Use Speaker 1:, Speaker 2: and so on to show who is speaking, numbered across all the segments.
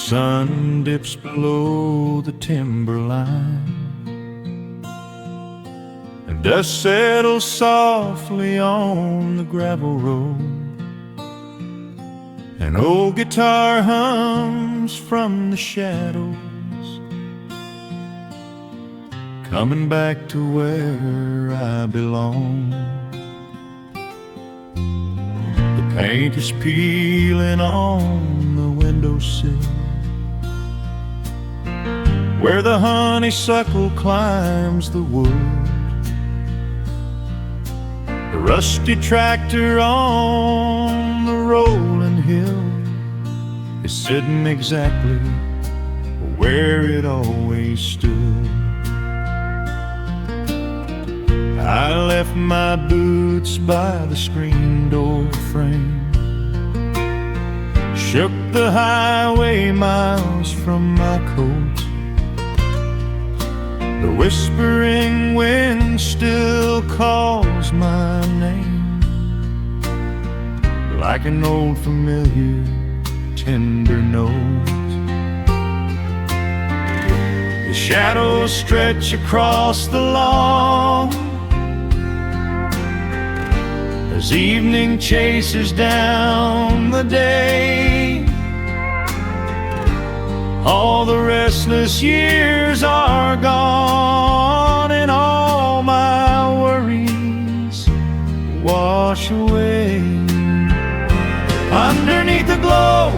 Speaker 1: sun dips below the timberline, and dust settles softly on the gravel road. An old guitar hums from the shadows, coming back to where I belong. The paint is peeling on the windowsill, where the honeysuckle climbs the wood. The rusty tractor on the rolling hill is sitting exactly where it always stood. I left my boots by the screen door frame, shook the highway miles from my coat. The whispering wind still calls my name, like an old familiar tender note. The shadows stretch across the lawn as evening chases down the day. All the restless years are gone, and all my worries wash away. Underneath the glow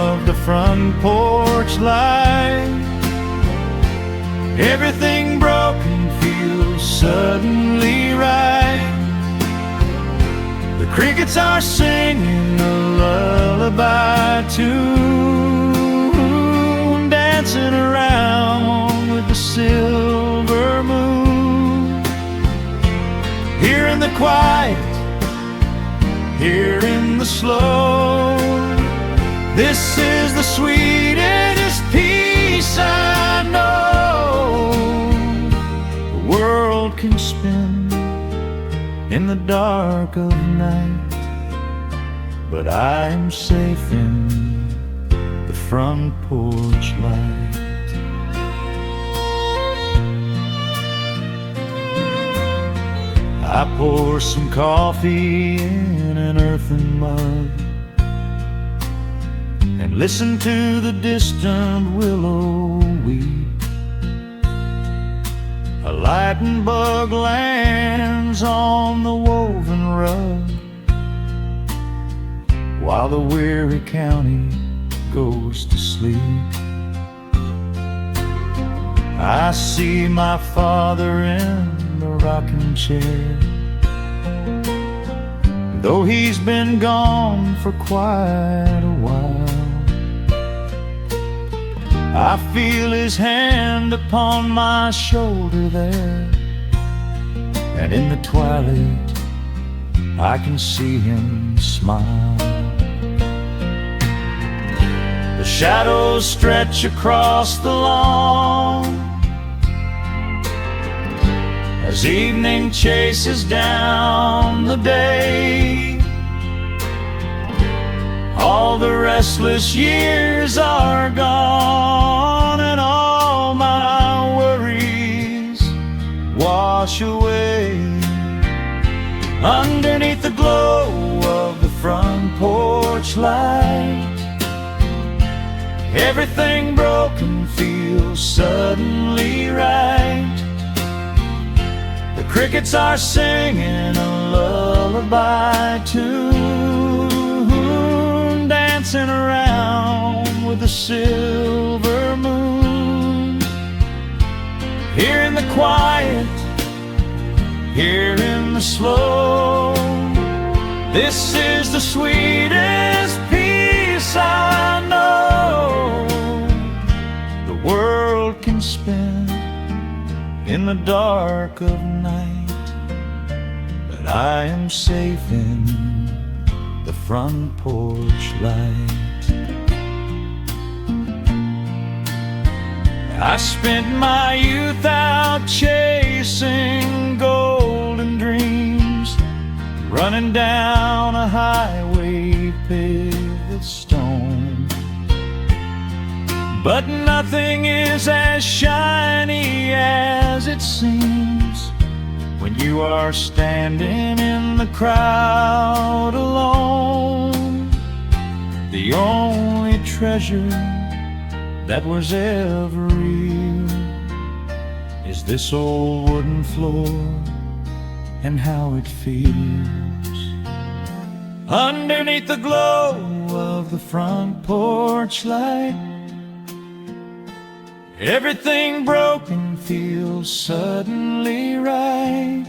Speaker 1: of the front porch light, everything broken feels suddenly right. The crickets are singing a lullaby tune, dancing around with the silver moon. Here in the quiet, here in the slow, this is the sweetest peace I know. The world can spin in the dark of night, but I am safe in the front porch light. I pour some coffee in an earthen mug and listen to the distant willow weep. A lightning bug lands on the woven rug, while the weary county goes to sleep. I see my father in the rocking chair, though he's been gone for quite a while. I feel his hand upon my shoulder there, and in the twilight I can see him smile. The shadows stretch across the lawn as evening chases down the day. All the restless years are gone, and all my worries wash away. Underneath the glow of the front porch light, everything broken feels suddenly right. The crickets are singing a lullaby tune, dancing around with the silver moon. Here in the quiet, here in the slow, this is the sweetest peace I know. The world can spin in the dark of night, but I am safe in the front porch light. I spent my youth out chasing golden dreams, running down a highway paved with stone. But nothing is as shiny as it seems when you are standing in the crowd alone. The only treasure that was ever real is this old wooden floor and how it feels. Underneath the glow of the front porch light, everything broken feels suddenly right.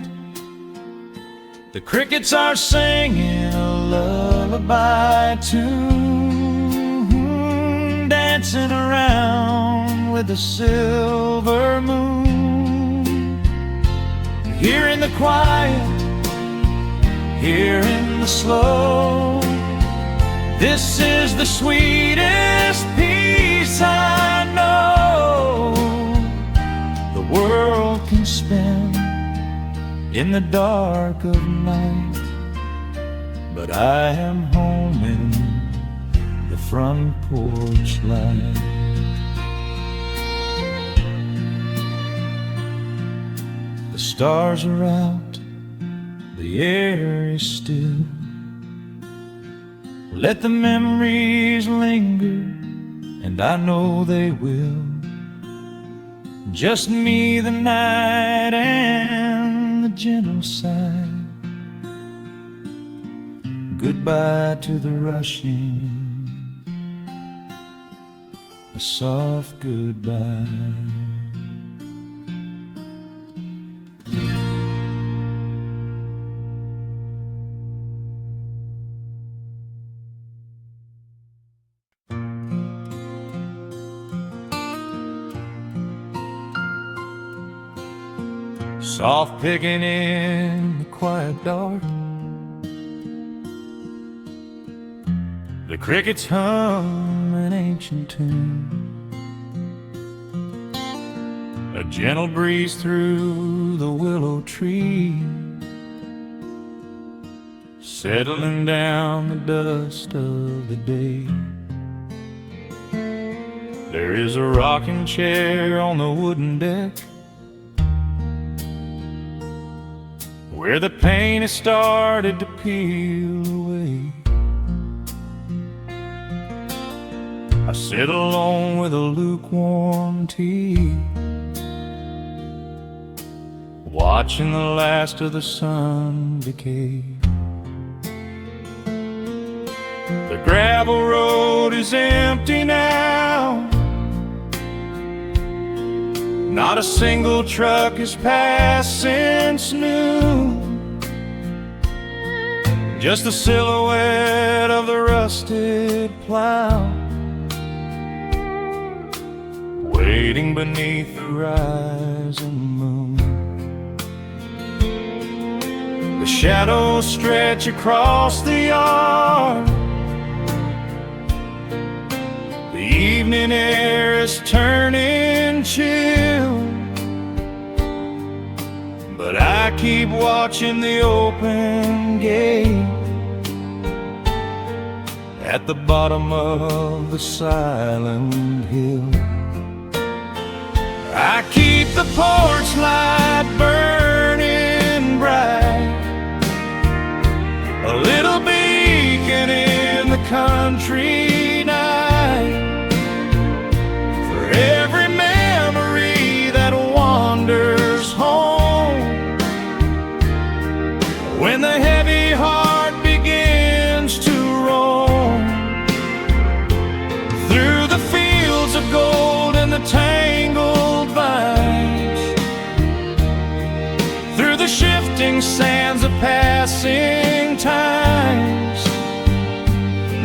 Speaker 1: The crickets are singing a lullaby tune, dancing around with the silver moon. Here in the quiet, here in the slow, this is the sweetest peace I know the world can spend in the dark of night. But I am home in the front porch light. The stars are out, the air is still. Let the memories linger, and I know they will. Just me, the night, and the gentle sigh. Goodbye to the rushing, a soft goodbye. Soft picking in the quiet dark, the crickets hum an ancient tune. A gentle breeze through the willow tree, settling down the dust of the day. There is a rocking chair on the wooden deck, where the paint has started to peel away. I sit alone with a lukewarm tea, watching the last of the sun decay. The gravel road is empty now, not a single truck has passed since noon. Just the silhouette of the rusted plow, waiting beneath the rising moon. The shadows stretch across the yard, the evening air is turning chill, but I keep watching the open gate at the bottom of the silent hill. I keep the porch light burning bright, a little beacon in the country night, for every memory that wanders home. When the heavy heart begins to roam through the fields of gold and the tangled vines, through the shifting sands of passing times,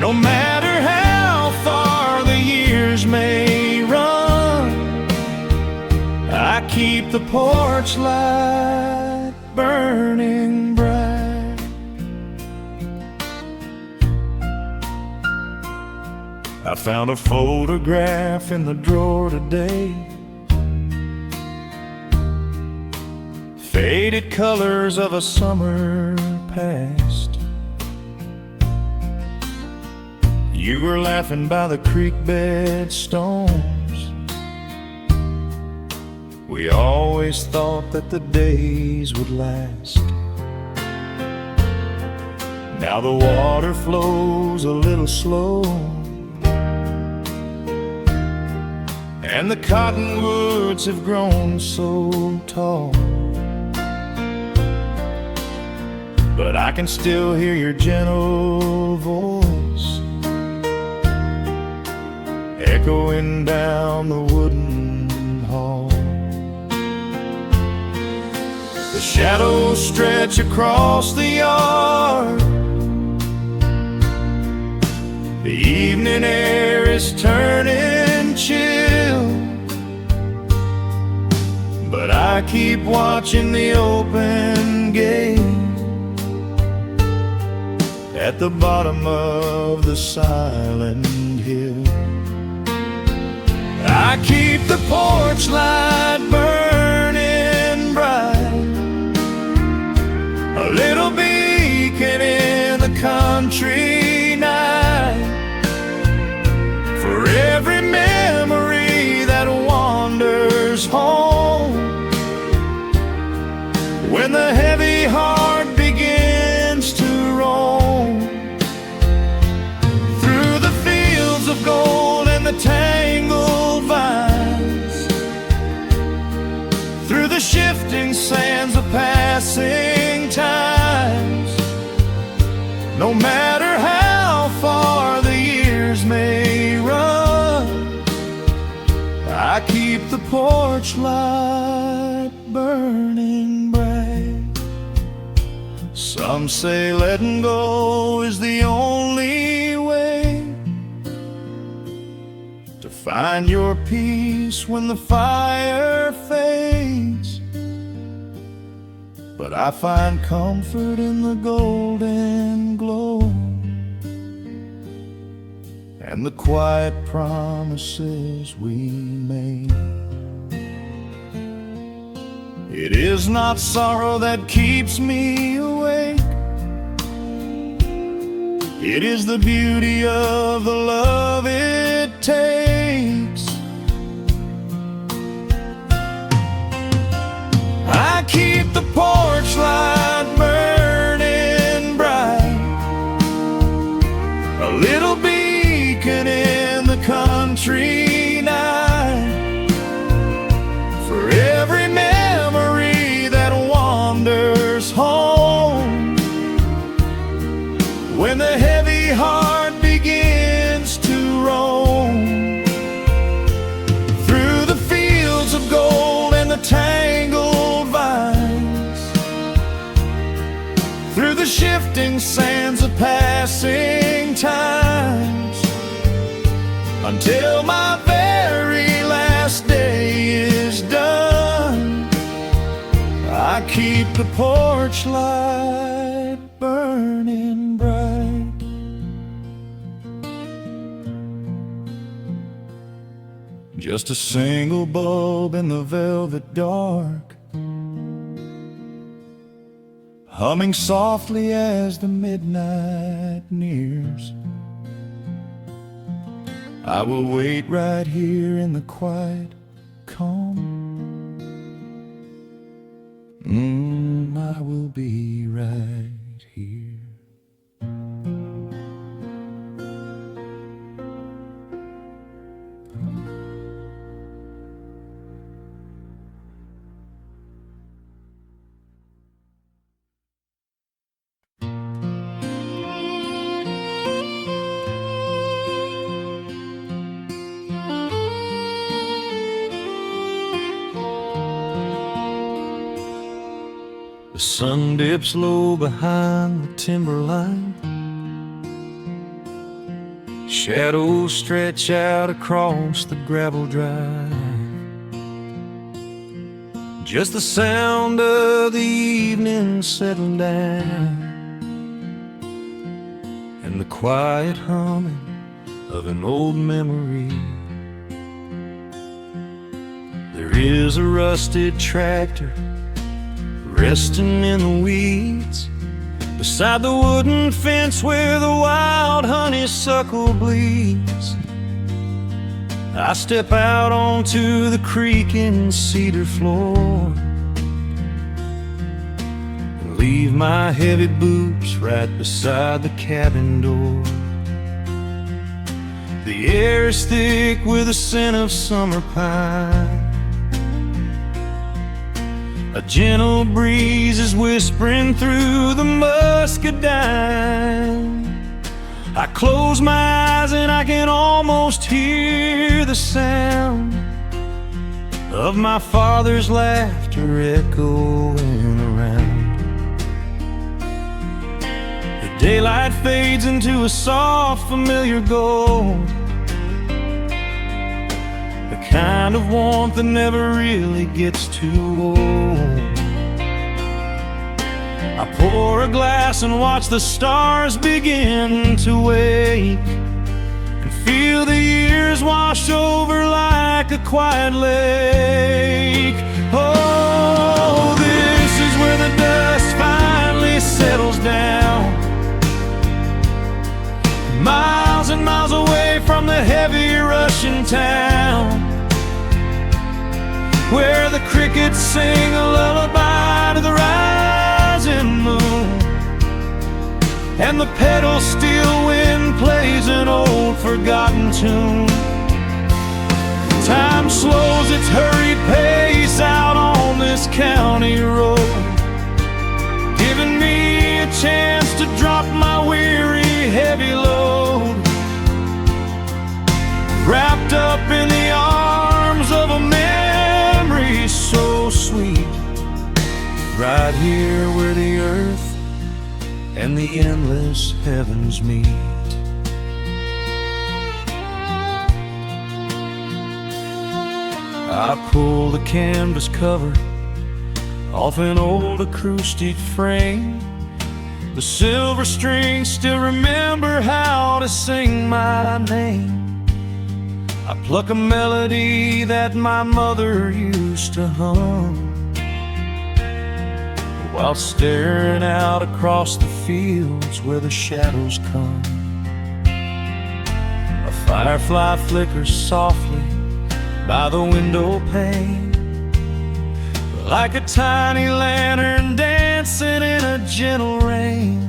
Speaker 1: no matter how far the years may run, I keep the porch light burning bright. I found a photograph in the drawer today, faded colors of a summer past. You were laughing by the creek bed stone, We always thought that the days would last. Now the water flows a little slow, and the cottonwoods have grown so tall. But I can still hear your gentle voice echoing down the wooden hall. The shadows stretch across the yard. The evening air is turning chill, but I keep watching the open gate at the bottom of the silent hill. I keep the porch light burning bright, a little beacon in the country night, for every memory that wanders home. When the heavy heart begins to roam through the fields of gold and the tangled vines, through the shifting sands of passing times, no matter how far the years may run, I keep the porch light burning bright. Some say letting go is the only way to find your peace when the fire fades, but I find comfort in the golden glow and the quiet promises we made. It is not sorrow that keeps me awake, it is the beauty of the love it takes. I keep the porch light burning bright, a little beacon in the country night, for every memory that wanders home. When the heavy heart begins to roam through the fields of gold and the tangled vines, through the shifting sands of passing times, until my very last day is done, I keep the porch light burning bright. Just a single bulb in the velvet dark, humming softly as the midnight nears. I will wait right here in the quiet calm. I will be right here. The sun dips low behind the timberline, shadows stretch out across the gravel drive. Just the sound of the evening settling down, and the quiet humming of an old memory. There is a rusted tractor resting in the weeds beside the wooden fence where the wild honeysuckle bleeds. I step out onto the creaking cedar floor and leave my heavy boots right beside the cabin door. The air is thick with the scent of summer pine. A gentle breeze is whispering through the muscadine. I close my eyes and I can almost hear the sound of my father's laughter echoing around. The daylight fades into a soft, familiar gold, the kind of warmth that never really gets too old. I pour a glass and watch the stars begin to wake, and feel the years wash over like a quiet lake. Oh, this is where the dust finally settles down, miles and miles away from the heavy Russian town, where the crickets sing a lullaby to the rising moon, and the pedal steel wind plays an old forgotten tune. Time slows its hurried pace out on this county road, giving me a chance to drop my weary heavy load, wrapped up in the arms of a memory so sweet, right here where the earth and the endless heavens meet. I pull the canvas cover off an old acoustic frame. The silver strings still remember how to sing my name. I pluck a melody that my mother used to hum while staring out across the fields where the shadows come. A firefly flickers softly by the window pane, like a tiny lantern dancing in a gentle rain.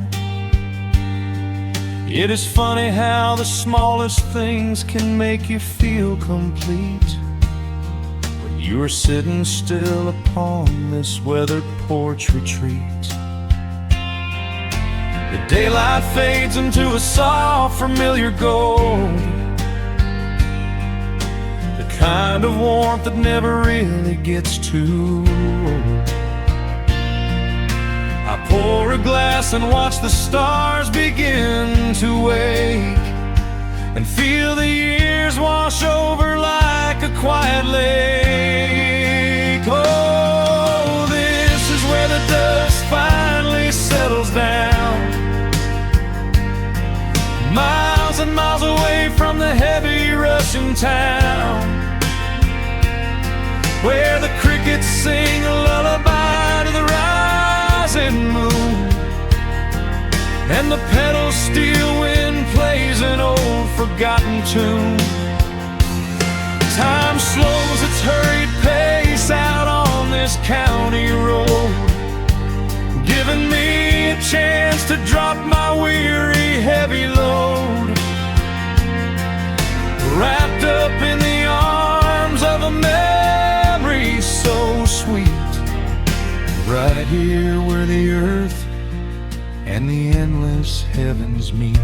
Speaker 1: It is funny how the smallest things can make you feel complete when you are sitting still upon this weathered porch retreat. The daylight fades into a soft, familiar gold, the kind of warmth that never really gets too old. I pour a glass and watch the stars begin to wake, and feel the years wash over like a quiet lake. Oh, this is where the dust finally settles down, miles and miles away from the heavy Russian town, where the crickets sing a lullaby to the rising moon, and the pedal steel wind plays an old forgotten tune. Time slows its hurried pace out on this county road, giving me a chance to drop my weary heavy load, wrapped up in the arms of a memory so sweet, right here where the earth and the endless heavens meet.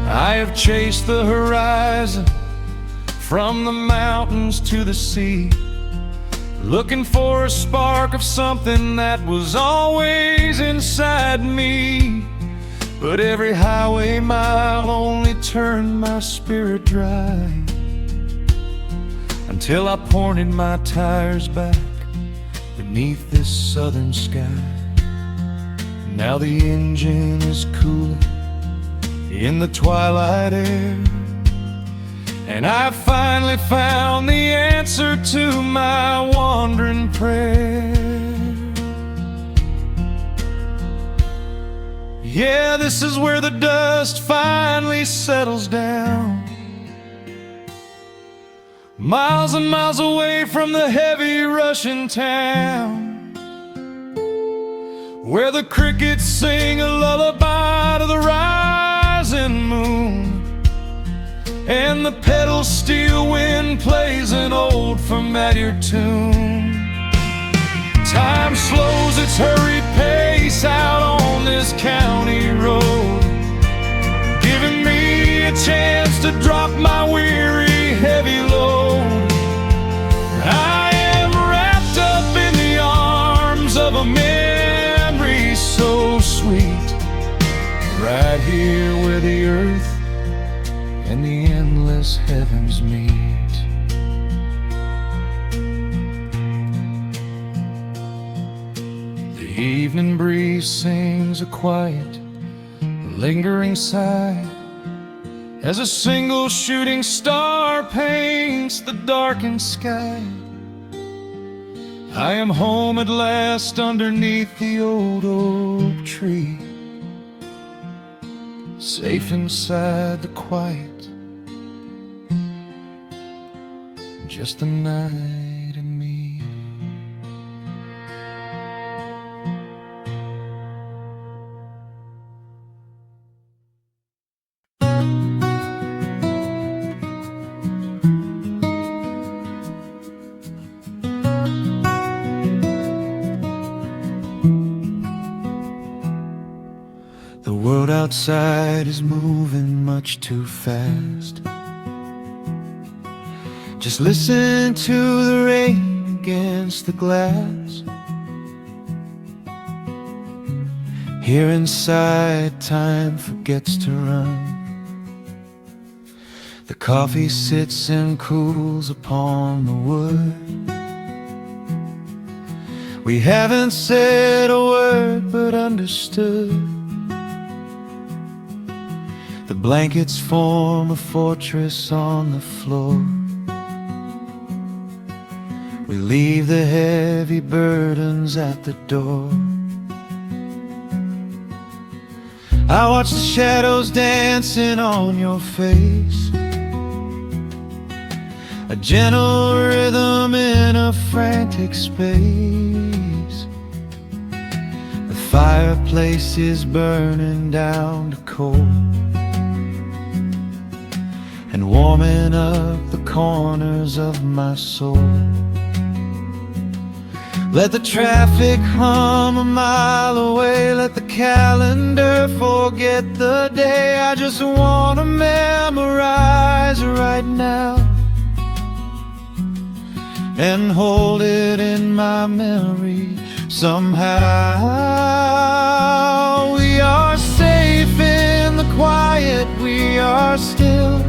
Speaker 1: I have chased the horizon from the mountains to the sea, looking for a spark of something that was always inside me. But every highway mile only turned my spirit dry, until I pointed my tires back beneath this southern sky. Now the engine is cooling in the twilight air, and I finally found the answer to my wandering prayer. Yeah, this is where the dust finally settles down, miles and miles away from the heavy Russian town, where the crickets sing a lullaby to the rising moon, and the pedal steel wind plays an old familiar tune. Time slows its hurried pace out on this county road, giving me a chance to drop my weary, heavy load. I am wrapped up in the arms of a memory so sweet, right here where the earth and the endless heavens meet. The evening breeze sings a quiet, lingering sigh as a single shooting star paints the darkened sky. I am home at last underneath the old oak tree, safe inside the quiet, just the night and me. The world outside is moving much too fast. Just listen to the rain against the glass. Here inside, time forgets to run. The coffee sits and cools upon the wood. We haven't said a word but understood. The blankets form a fortress on the floor. We leave the heavy burdens at the door. I watch the shadows dancing on your face, a gentle rhythm in a frantic space. The fireplace is burning down to coal and warming up the corners of my soul. Let the traffic hum a mile away, let the calendar forget the day. I just want to memorize right now and hold it in my memory somehow. We are safe in the quiet, we are still.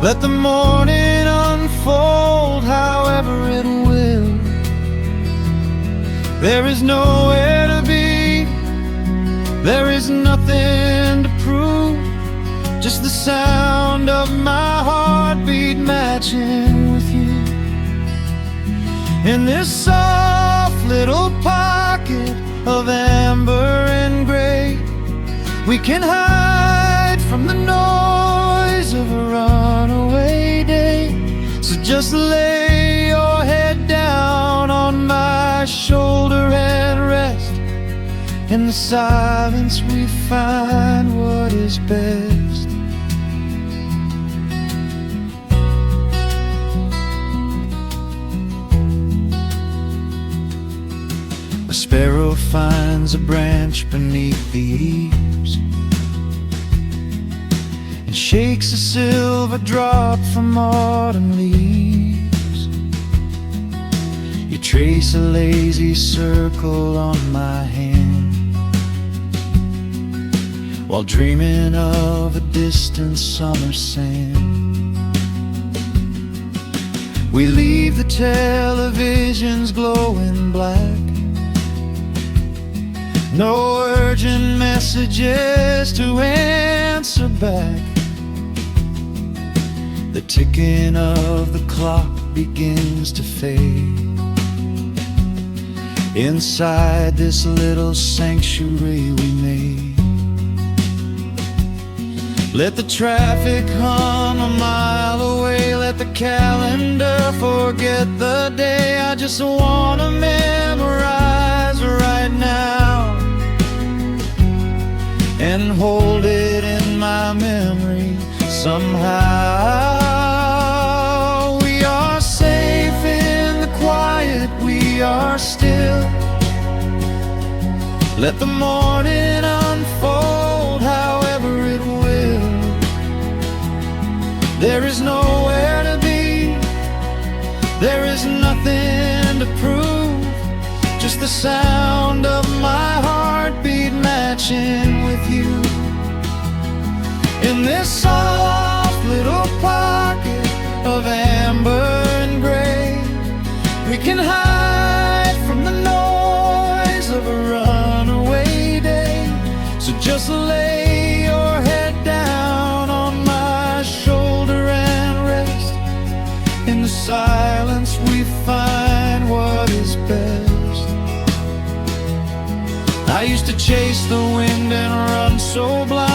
Speaker 1: Let the morning unfold however it will. There is nowhere to be, there is nothing to prove, just the sound of my heartbeat matching with you. In this soft little pocket of amber and gray, we can hide from the noise of a runaway day. So just lay your head down on my shoulder and rest. In the silence we find what is best. A sparrow finds a branch beneath the eaves and shakes a silver drop from autumn leaves. You trace a lazy circle on my hand while dreaming of a distant summer sand. We leave the televisions glowing black, no urgent messages to answer back. The ticking of the clock begins to fade inside this little sanctuary we made. Let the traffic hum a mile away, let the calendar forget the day. I just wanna memorize right now and hold it in my memory somehow. We are safe in the quiet, we are still. Let the morning unfold however it will. There is nowhere to be, there is nothing to prove, just the sound of my heartbeat matching with you. In this soft little pocket of amber and gray, we can hide from the noise of a runaway day. So just lay your head down on my shoulder and rest. In the silence we find what is best. I used to chase the wind and run so blind.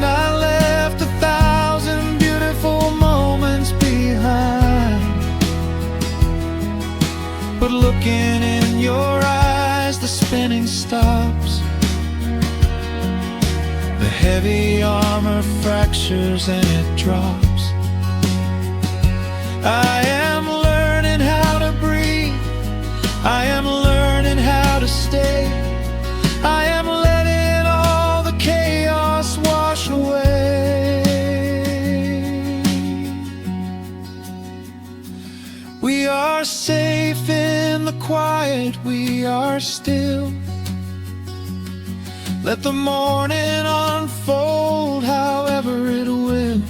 Speaker 1: I left 1,000 beautiful moments behind. But looking in your eyes, the spinning stops. The heavy armor fractures and it drops. I am learning how to breathe, I am learning how to stay. I am letting all the chaos wash away. We are safe in the quiet, we are still. Let the morning unfold however it will.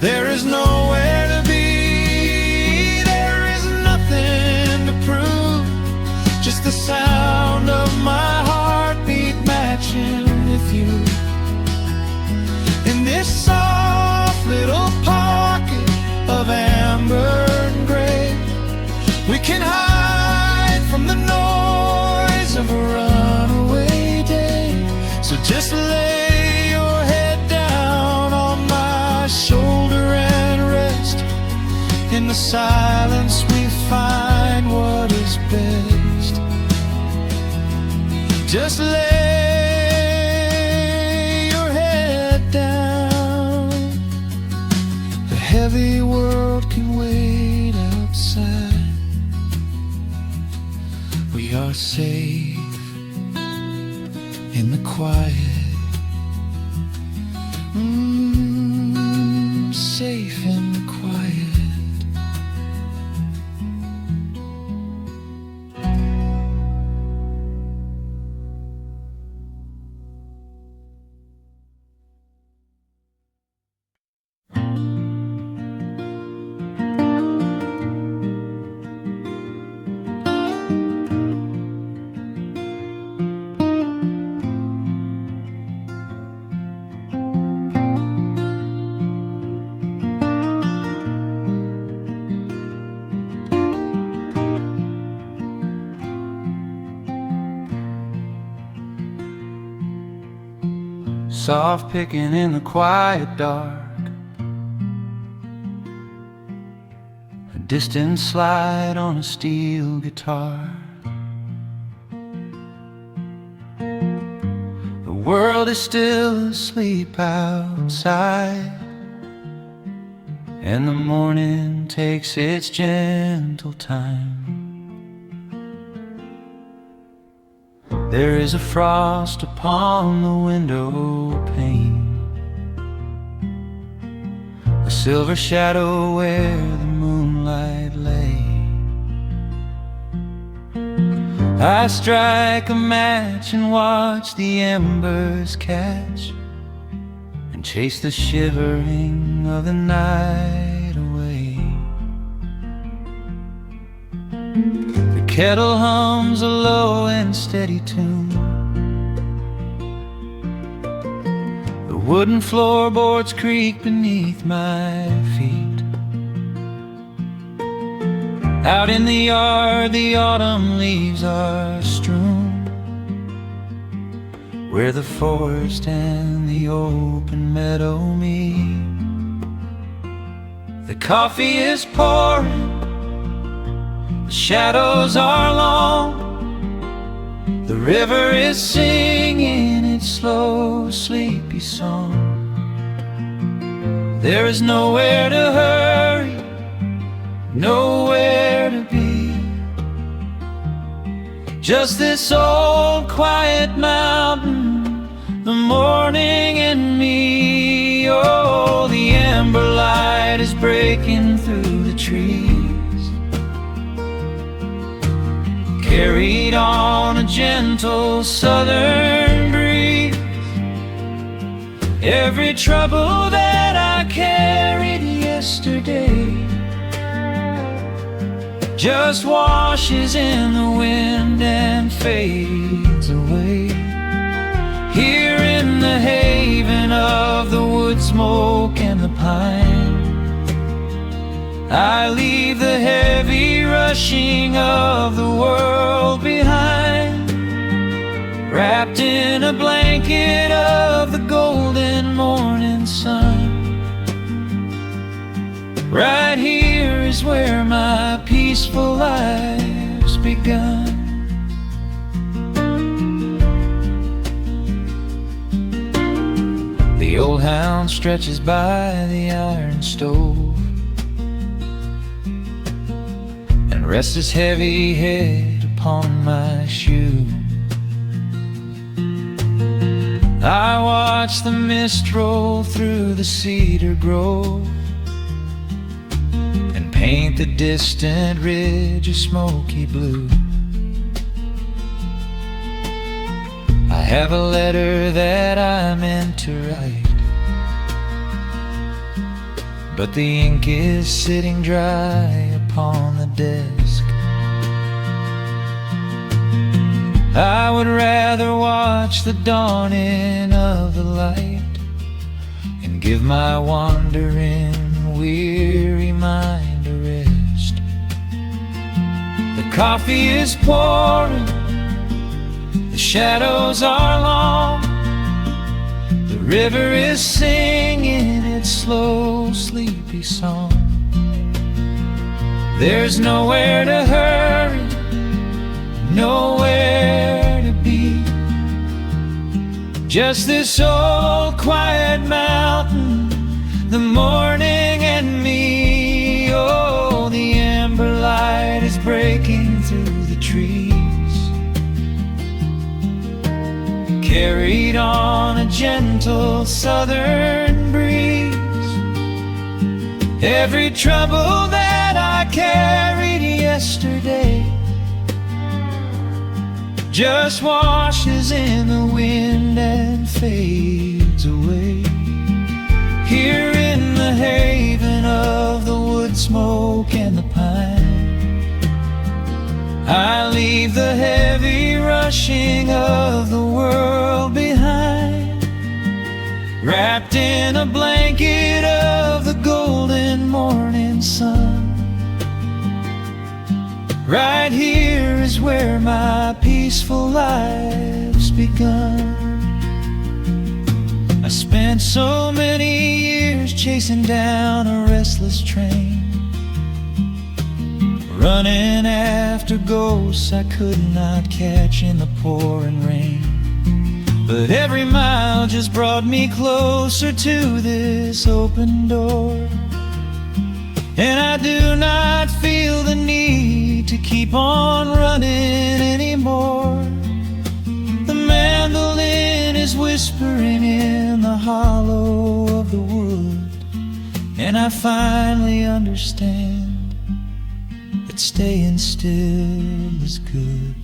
Speaker 1: There is nowhere to be, there is nothing to prove, just the sound of my heartbeat matching with you. In this soft little pocket of amber and gray, we can hide from the noise of a runaway day. So just lay your head down on my shoulder and rest. In the silence we find what is best. Just lay your head down. The heavy world can wait outside. We are safe in the quiet. Safe in the quiet. Soft picking in the quiet dark, a distant slide on a steel guitar. The world is still asleep outside, and the morning takes its gentle time. There is a frost upon the window pane, a silver shadow where the moonlight lay. I strike a match and watch the embers catch, and chase the shivering of the night away. The kettle hums a low and steady tune, the wooden floorboards creak beneath my feet. Out in the yard the autumn leaves are strewn, where the forest and the open meadow meet. The coffee is pouring, the shadows are long, the river is singing its slow, sleepy song. There is nowhere to hurry, nowhere to be, just this old quiet mountain, the morning and me. Oh, the amber light is breaking through the trees, carried on a gentle southern breeze. Every trouble that I carried yesterday just washes in the wind and fades away. Here in the haven of the wood smoke and the pine, I leave the heavy rushing of the world behind, wrapped in a blanket of the golden morning sun. Right here is where my peaceful life's begun. The old hound stretches by the iron stove and rests his heavy head upon my shoe. I watch the mist roll through the cedar grove and paint the distant ridge a smoky blue. I have a letter that I meant to write, but the ink is sitting dry upon the desk. I would rather watch the dawning of the light and give my wandering, weary mind a rest. The coffee is pouring, the shadows are long, the river is singing its slow, sleepy song. There's nowhere to hurry, nowhere to be, just this old quiet mountain, the morning and me. Oh, the amber light is breaking through the trees, carried on a gentle southern breeze. Every trouble that I carried yesterday just washes in the wind and fades away. Here in the haven of the wood smoke and the pine, I leave the heavy rushing of the world behind, wrapped in a blanket of the golden morning sun. Right here is where my peaceful life's begun. I spent so many years chasing down a restless train, running after ghosts I could not catch in the pouring rain. But every mile just brought me closer to this open door, and I do not feel the need to keep on running anymore. The mandolin is whispering in the hollow of the wood, and I finally understand that staying still is good.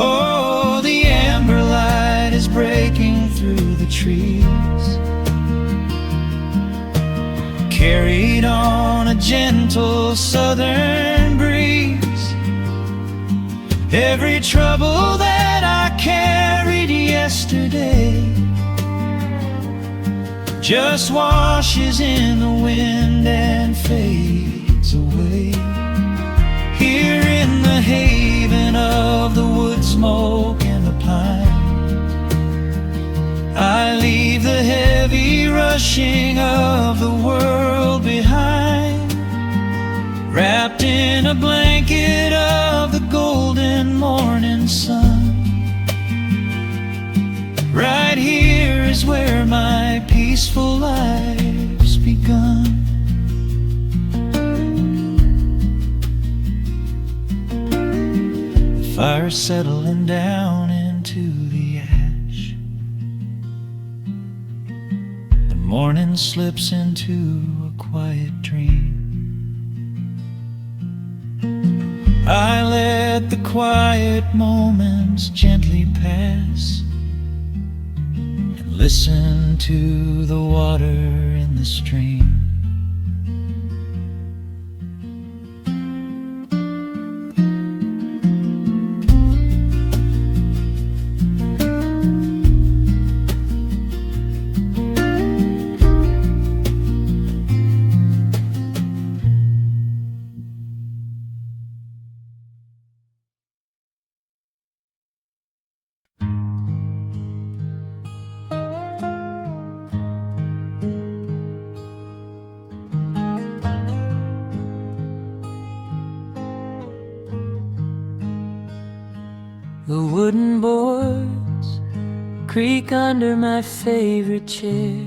Speaker 1: Oh, the amber light is breaking through the trees, carried on a gentle southern breeze. Every trouble that I carried yesterday just washes in the wind and fades away. Here in the haven of the woods smoke and the pine. I leave the heavy rushing of the world behind, wrapped in a blanket of the golden morning sun. Right here is where my peaceful life's begun. The fire settling down into the ash. The morning slips into a quiet dream. I let the quiet moments gently pass, listen to the water in the stream.
Speaker 2: The wooden boards creak under my favorite chair.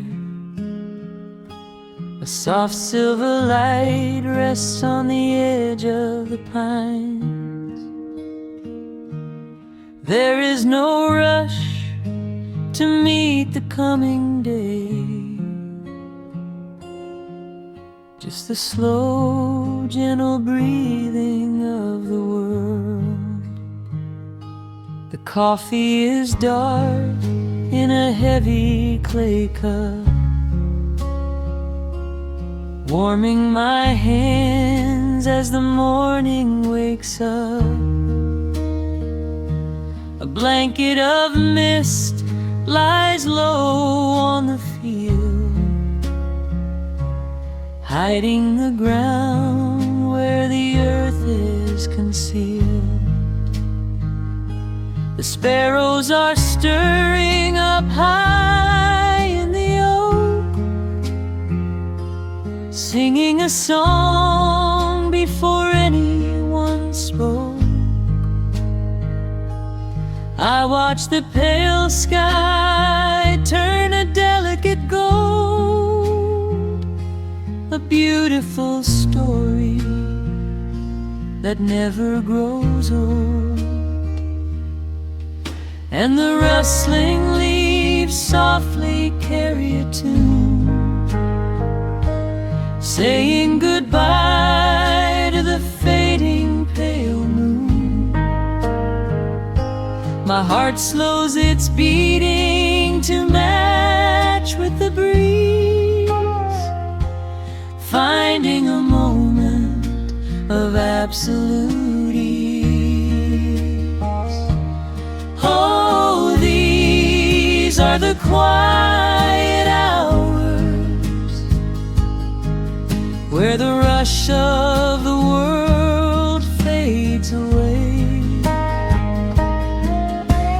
Speaker 2: A soft silver light rests on the edge of the pines. There is no rush to meet the coming day, just the slow, gentle breathing of the world. The coffee is dark in a heavy clay cup, warming my hands as the morning wakes up. A blanket of mist lies low on the field, hiding the ground where the earth is concealed. The sparrows are stirring up high in the oak, singing a song before anyone spoke. I watch the pale sky turn a delicate gold, a beautiful story that never grows old. And the rustling leaves softly carry a tune, saying goodbye to the fading pale moon. My heart slows its beating to match with the breeze, finding a moment of absolute ease. Oh, these are the quiet hours where the rush of the world fades away,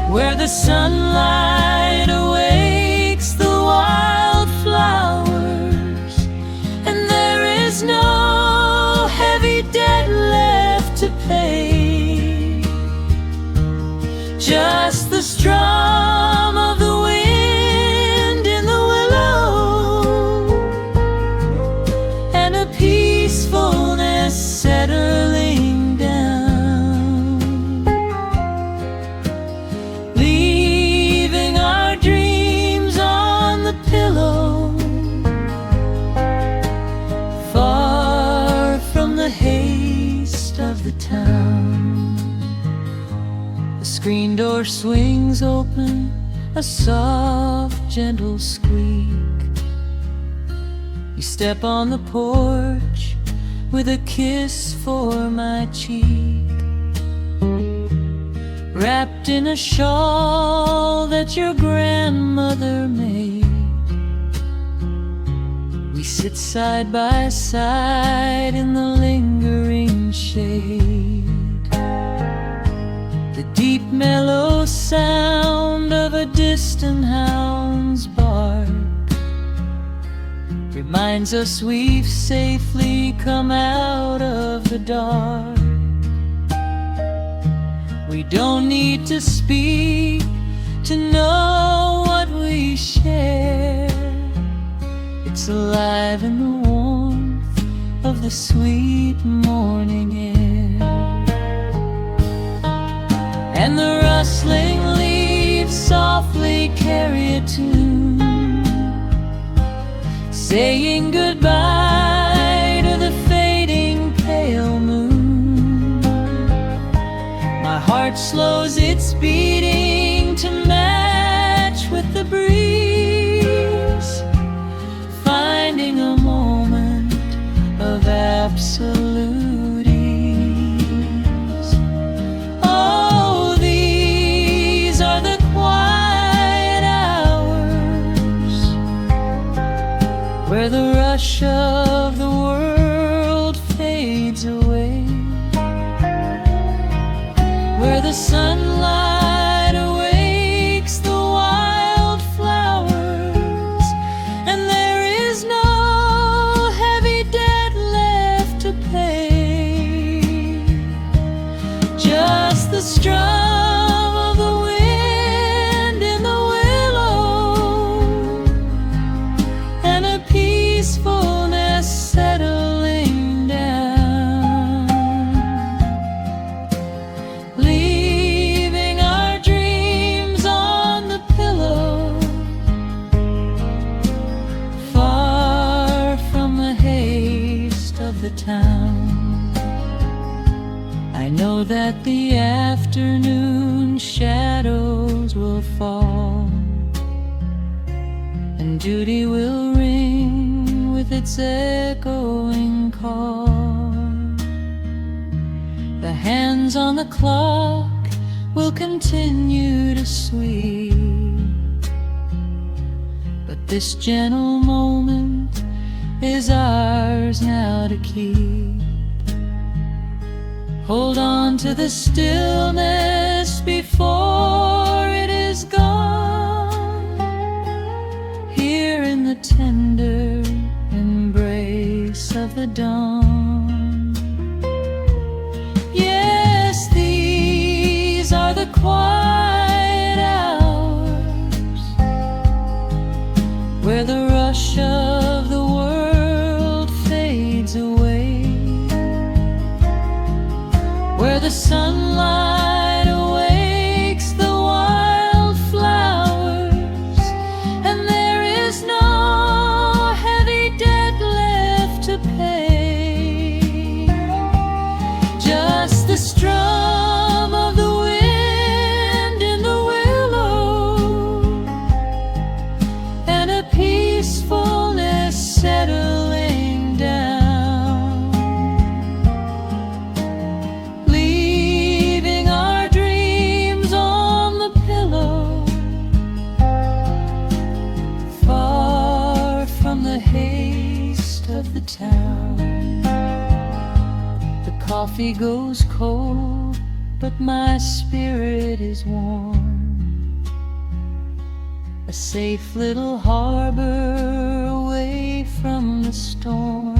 Speaker 2: where the sunlight awakes the wildflowers, and there is no heavy debt left to pay. Just the strum of the wind in the willow, and a peacefulness settling down, leaving our dreams on the pillow, far from the haste of the town. The screen door swings open, a soft, gentle squeak. You step on the porch with a kiss for my cheek, wrapped in a shawl that your grandmother made. We sit side by side in the lingering shade. The deep mellow sound of a distant hound's bark reminds us we've safely come out of the dark. We don't need to speak to know what we share. It's alive in the warmth of the sweet morning air. And the rustling leaves softly carry a tune, saying goodbye to the fading pale moon. My heart slows its beating to match with the breeze, finding a moment of absolute ease. Oh, these are the quiet hours where the rush of the world fades away, where the sunlight awakes the wildflowers, and there is no heavy debt left to pay. Just the strum of the wind in the willow, and a peacefulness settling down, leaving our dreams on the pillow, far from the haste of the town. I know that the afternoon shadows will fall, and duty will ring with its echoing call. The hands on the clock will continue to sweep, but this gentle moment is ours now to keep. Hold on to the stillness before it is gone, here in the tender embrace of the dawn. Yes, these are the quiet hours where the rush of the world fades away, where the sunlight awakes the wildflowers, and there is no heavy debt left to pay. Just the strum of the wind in the willow, and a peacefulness settling down, leaving our dreams on the pillow, far from the haste of the town. The coffee goes cold, but my spirit is warm, a safe little harbor away from the storm.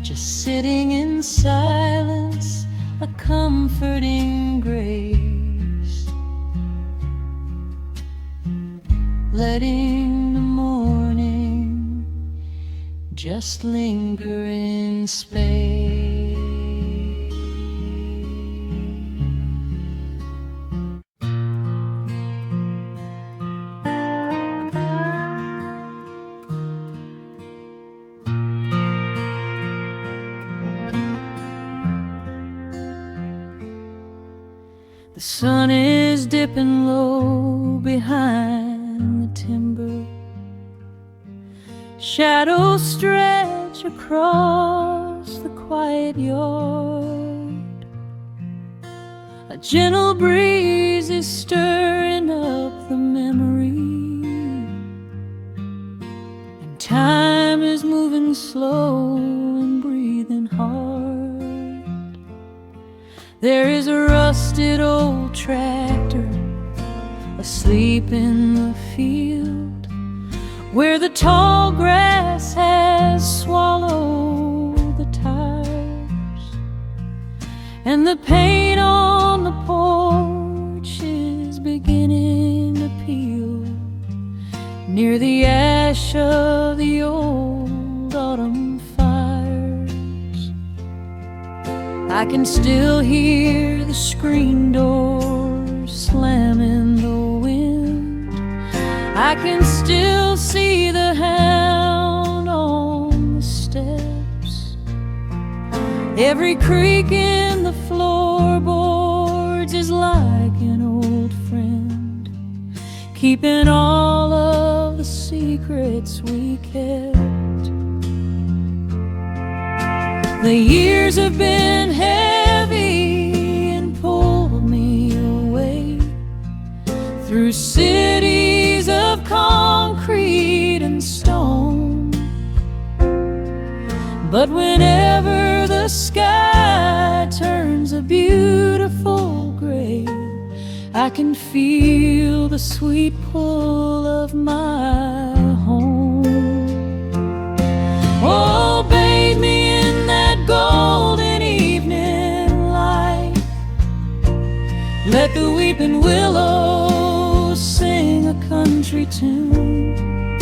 Speaker 2: Just sitting in silence, a comforting grace, letting the morning just linger in space. The sun is dipping low behind the timber, shadows stretch across the quiet yard. A gentle breeze is stirring up the memory, and time is moving slow and breathing hard. There is a rusted old tractor asleep in the field, where the tall grass has swallowed the tires, and the paint on the porch is beginning to peel near the ash of the old autumn fires. I can still hear the screen door slam in the wind. I can still see the hound on the steps. Every creak in the floorboards is like an old friend, keeping all of the secrets we kept. The years have been heavy and pulled me away through cities of concrete and stone. But whenever the sky turns a beautiful gray, I can feel the sweet pull of my home. Oh, bathe me in that golden evening light. Let the weeping willows sing a country tune.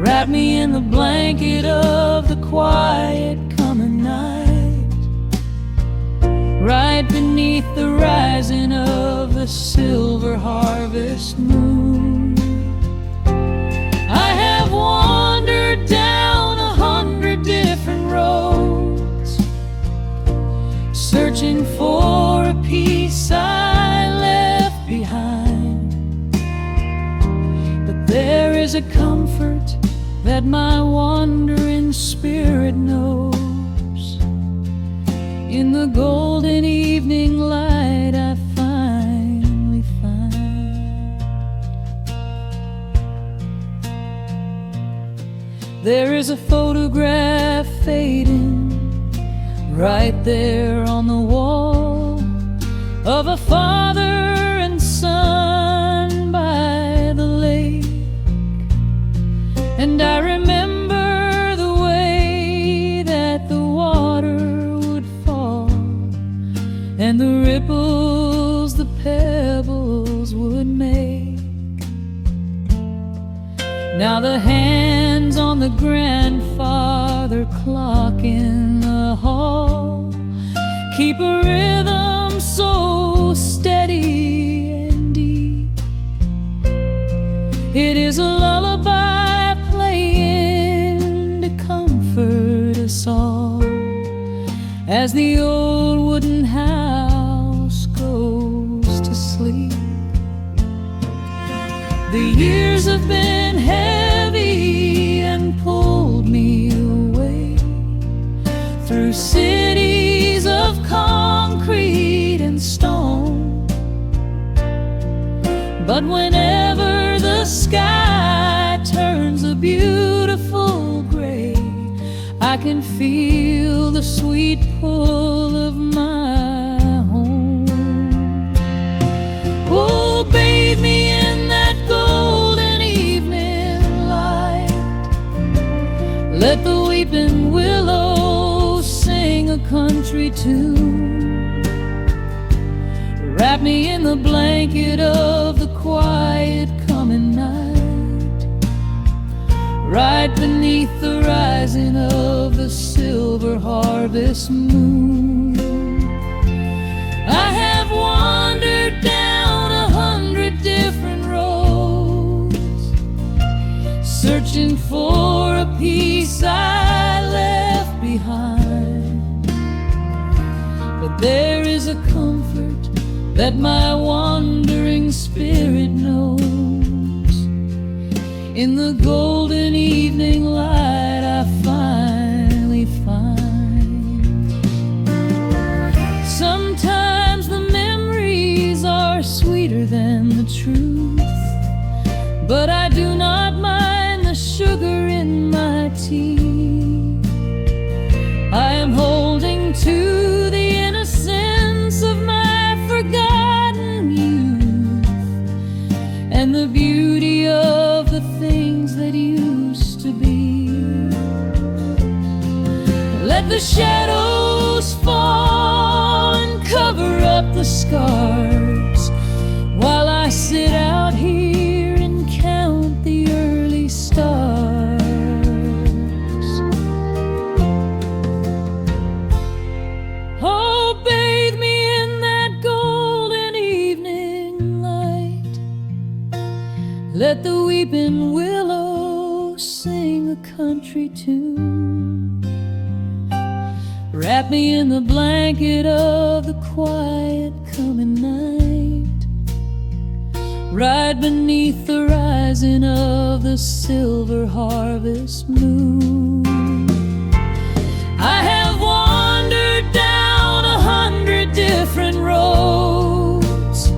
Speaker 2: Wrap me in the blanket of the quiet coming night, right beneath the rising of the silver harvest moon. I have wandered down 100 different roads, searching for a piece I left behind. But there is a comfort that my wandering spirit knows. In the golden evening light I finally find. There is a photograph fading right there on the wall of a father and son by the lake. And I remember the way that the water would fall, and the ripples the pebbles would make. Now the hands on the grandfather clock in the hall keep a rhythm so steady and deep. It is a lullaby playing to comfort us all as the old wooden house goes to sleep. The years have been heavy and pulled me away through cities of concrete and stone. But whenever the sky turns a beautiful gray, I can feel the sweet pull of my home. Oh, bathe me in that golden evening light. Let the weeping willows sing a country tune. Wrap me in the blanket of the quiet coming night, right beneath the rising of the silver harvest moon. I have wandered down 100 different roads, searching for a piece I left behind. But there is a comfort that my wandering spirit knows. In the golden evening light I finally find. Sometimes the memories are sweeter than the truth, but I do not mind the sugar in my tea. I am holding to the innocence of the things that used to be. Let the shadows fall and cover up the scars, while I sit out here and count the early stars. Oh, bathe me in that golden evening light. Let the weeping willow sing a country tune. Wrap me in the blanket of the quiet coming night. Ride beneath the rising of the silver harvest moon. I have wandered down 100 different roads,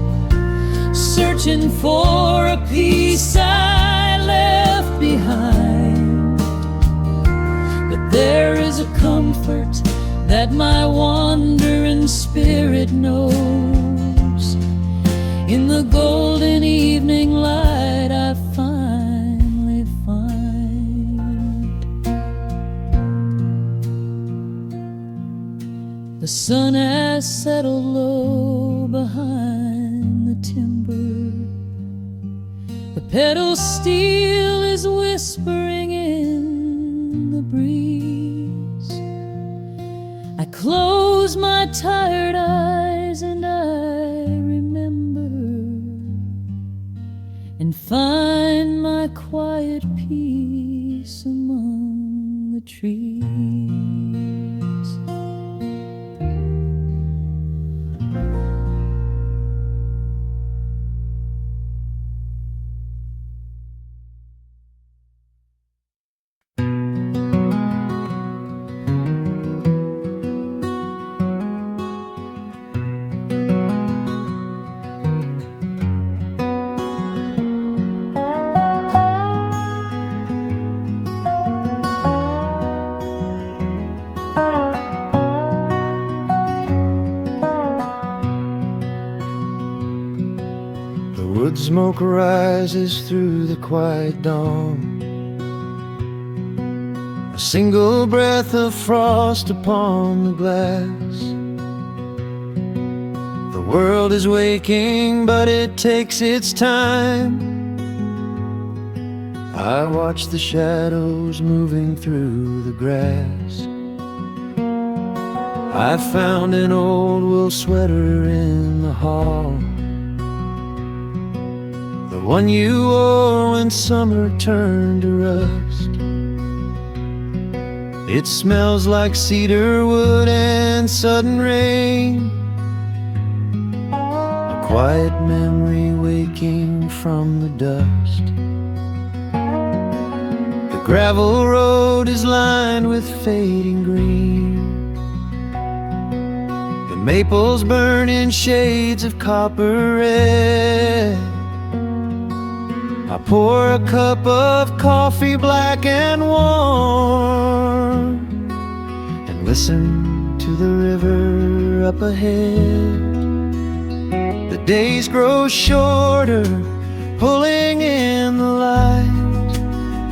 Speaker 2: searching for a piece I left behind. But there is a comfort that my wandering spirit knows. In the golden evening light I finally find. The sun has settled low behind the timber. The pedal steel is whispering in the breeze. I close my tired eyes and I remember, and find my quiet peace among the trees.
Speaker 1: Wood smoke rises through the quiet dawn. A single breath of frost upon the glass. The world is waking, but it takes its time. I watch the shadows moving through the grass. I found an old wool sweater in the hall, the one you wore when summer turned to rust. It smells like cedar wood and sudden rain, a quiet memory waking from the dust. The gravel road is lined with fading green. The maples burn in shades of copper red. I pour a cup of coffee black and warm, and listen to the river up ahead. The days grow shorter, pulling in the light.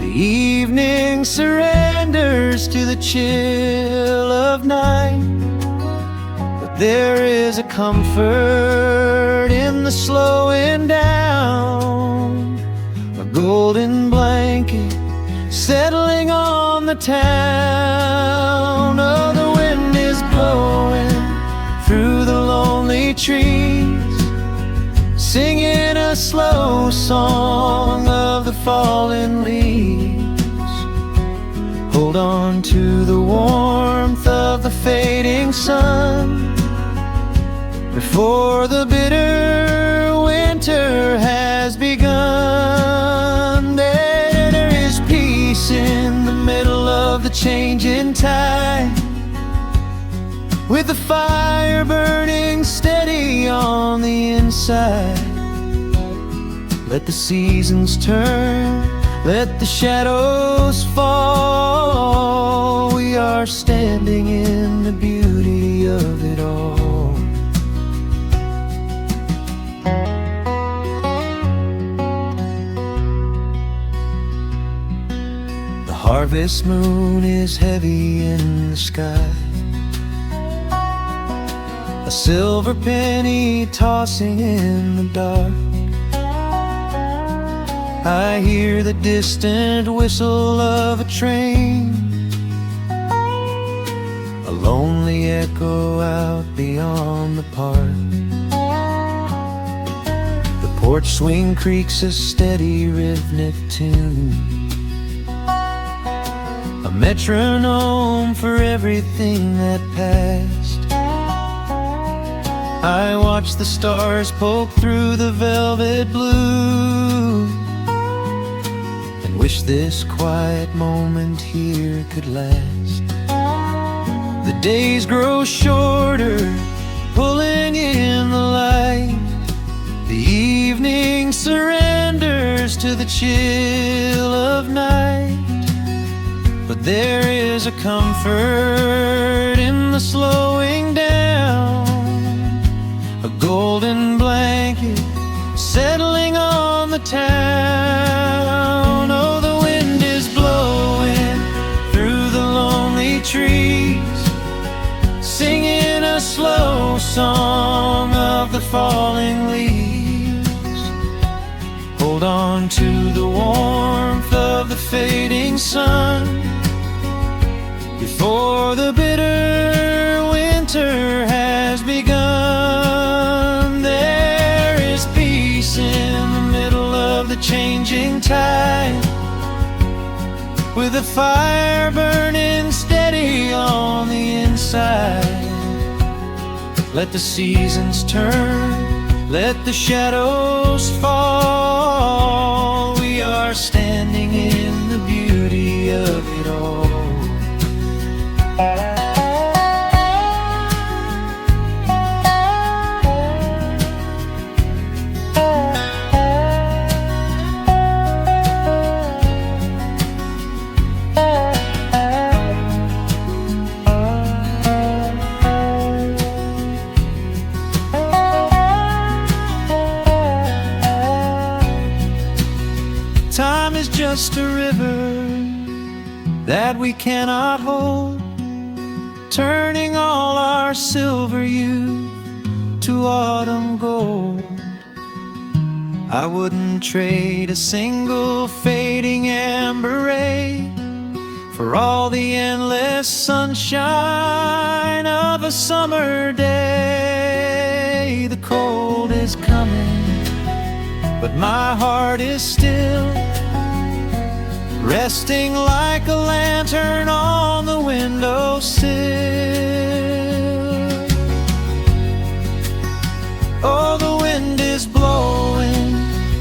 Speaker 1: The evening surrenders to the chill of night. But there is a comfort in the slowing down, a golden blanket settling on the town. Oh, the wind is blowing through the lonely trees, singing a slow song of the fallen leaves. Hold on to the warmth of the fading sun before the bitter winter has begun. There is peace in the middle of the changing tide, with the fire burning steady on the inside. Let the seasons turn, let the shadows fall. We are standing in the beauty of it all. harvest moon is heavy in the sky, a silver penny tossing in the dark. I hear the distant whistle of a train, a lonely echo out beyond the park. The porch swing creaks a steady rhythmic tune, a metronome for everything that passed. I watch the stars poke through the velvet blue, and wish this quiet moment here could last. The days grow shorter, pulling in the light. The evening surrenders to the chill of night. But there is a comfort in the slowing down, a golden blanket settling on the town. Oh, the wind is blowing through the lonely trees, singing a slow song of the falling leaves. Hold on to the warmth of the fading sun before the bitter winter has begun. There is peace in the middle of the changing tide, with a fire burning steady on the inside. Let the seasons turn, let the shadows fall. We are standing in the beauty of it all. Time is just a river that we cannot hold, turning all our silver youth to autumn gold. I wouldn't trade a single fading amber ray for all the endless sunshine of a summer day. The cold is coming, but my heart is still resting like a lantern on the windowsill. Oh, the wind is blowing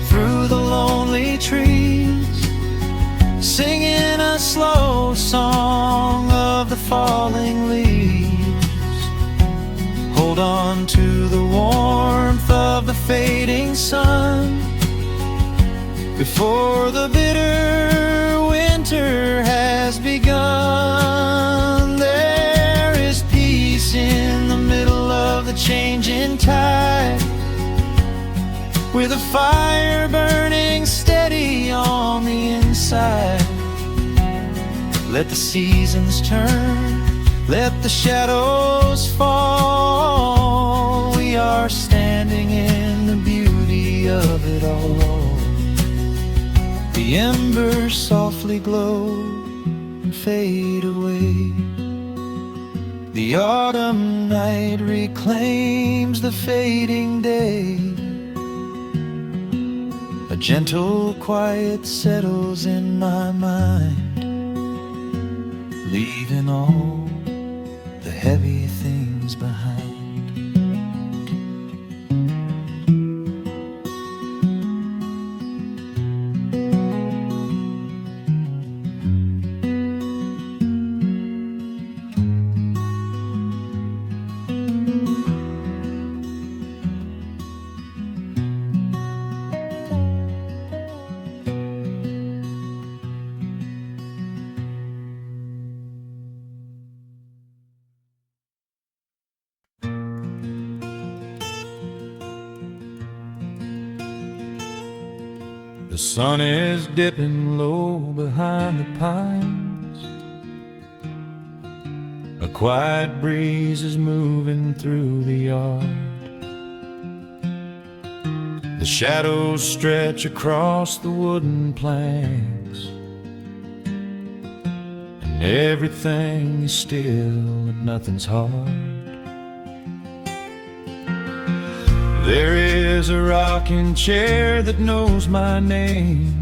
Speaker 1: through the lonely trees, singing a slow song of the falling leaves. Hold on to the warmth of the fading sun before the bitter winter has begun. There is peace in the middle of the changing tide, with a fire burning steady on the inside. Let the seasons turn, let the shadows fall. We are standing in the beauty of it all. The embers softly glow and fade away. The autumn night reclaims the fading day. A gentle quiet settles in my mind, leaving all the heavy things behind. The sun is dipping low behind the pines. A quiet breeze is moving through the yard. The shadows stretch across the wooden planks, and everything is still and nothing's hard. There is a rocking chair that knows my name.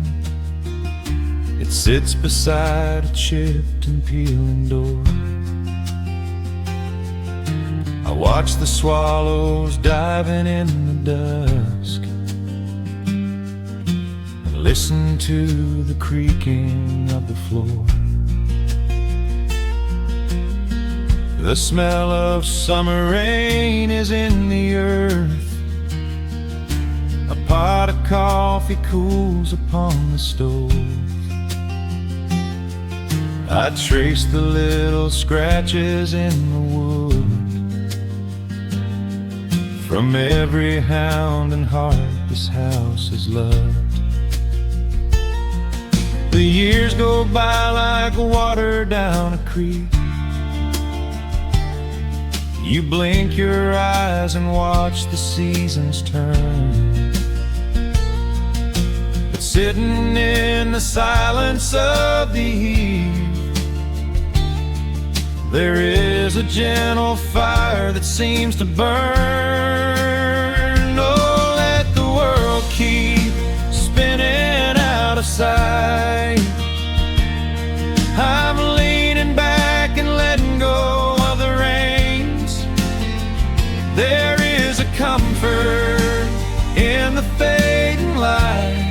Speaker 1: It sits beside a chipped and peeling door. I watch the swallows diving in the dusk, and listen to the creaking of the floor. The smell of summer rain is in the earth. A pot of coffee cools upon the stove. I trace the little scratches in the wood from every hound and heart this house has loved. The years go by like water down a creek. You blink your eyes and watch the seasons turn. But sitting in the silence of the eve, there is a gentle fire that seems to burn. Oh, let the world keep spinning out of sight. I'm leaning back and letting go of the reins. There is a comfort in the fading light,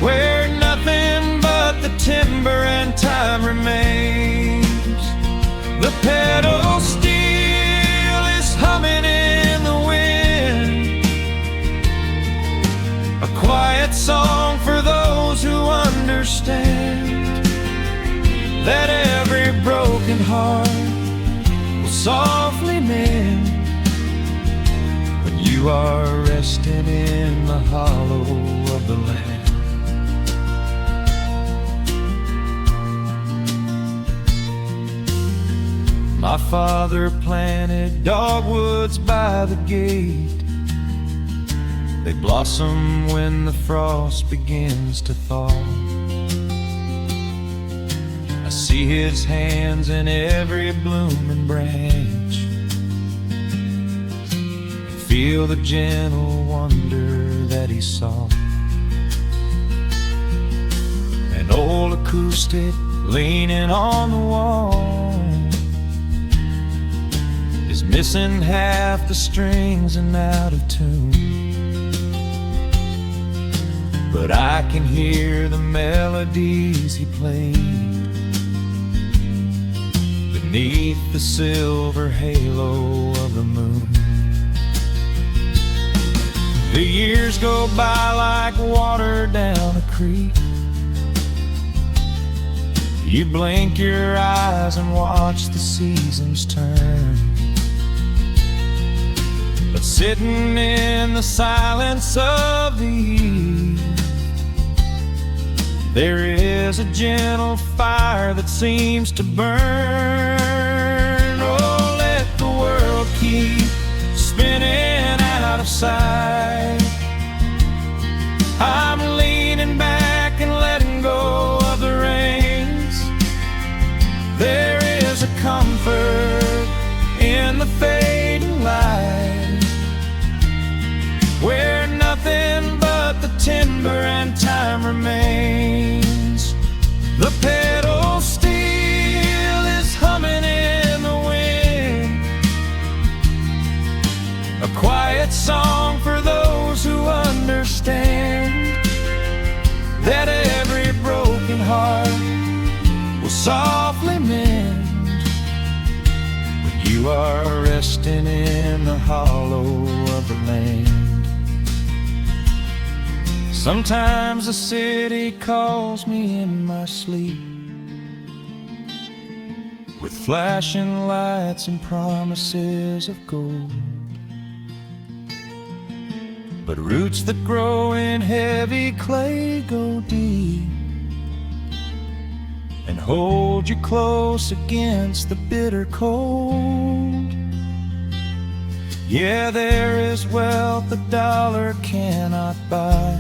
Speaker 1: where nothing but the timber and time remains. The pedal steel is humming in the wind, a quiet song for those who understand that every broken heart will softly mend when you are resting in the hollow of the land. My father planted dogwoods by the gate. They blossom when the frost begins to thaw. I see his hands in every blooming branch, and feel the gentle wonder that he saw. An old acoustic leaning on the wall is missing half the strings and out of tune, but I can hear the melodies he played beneath the silver halo of the moon. The years go by like water down a creek. You blink your eyes and watch the seasons turn. But sitting in the silence of the eve, there is a gentle fire that seems to burn. Oh, let the world keep spinning out of sight. I'm leaning back and letting go of the reins. There is a comfort in the fading light, where nothing but the timber and time remains. The pedal steel is humming in the wind, a quiet song for those who understand that every broken heart will softly mend when you are resting in the hollow of the land. Sometimes the city calls me in my sleep, with flashing lights and promises of gold. but roots that grow in heavy clay go deep and hold you close against the bitter cold. Yeah, there is wealth a dollar cannot buy,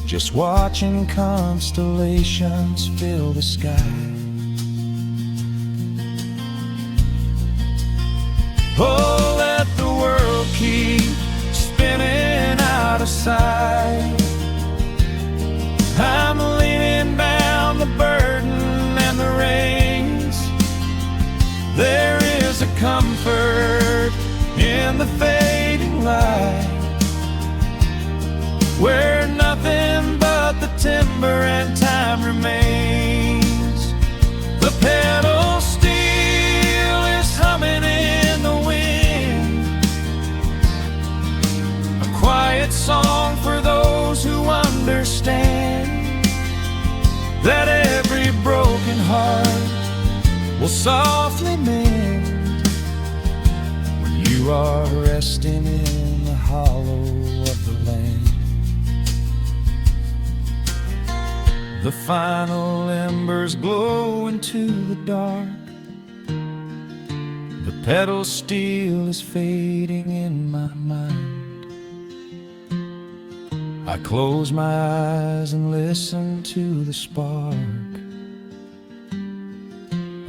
Speaker 1: just watching constellations fill the sky. Oh, let the world keep spinning out of sight. I'm leaning down the burden and the reins. There is a comfort in the fading light, where nothing but the timber and time remains. The pedal steel is humming in the wind, a quiet song for those who understand that every broken heart will softly mend when you are resting in the hollow of the land. The final embers glow into the dark. The pedal steel is fading in my mind. I close my eyes and listen to the spark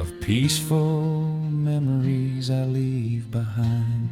Speaker 1: of peaceful memories I leave behind.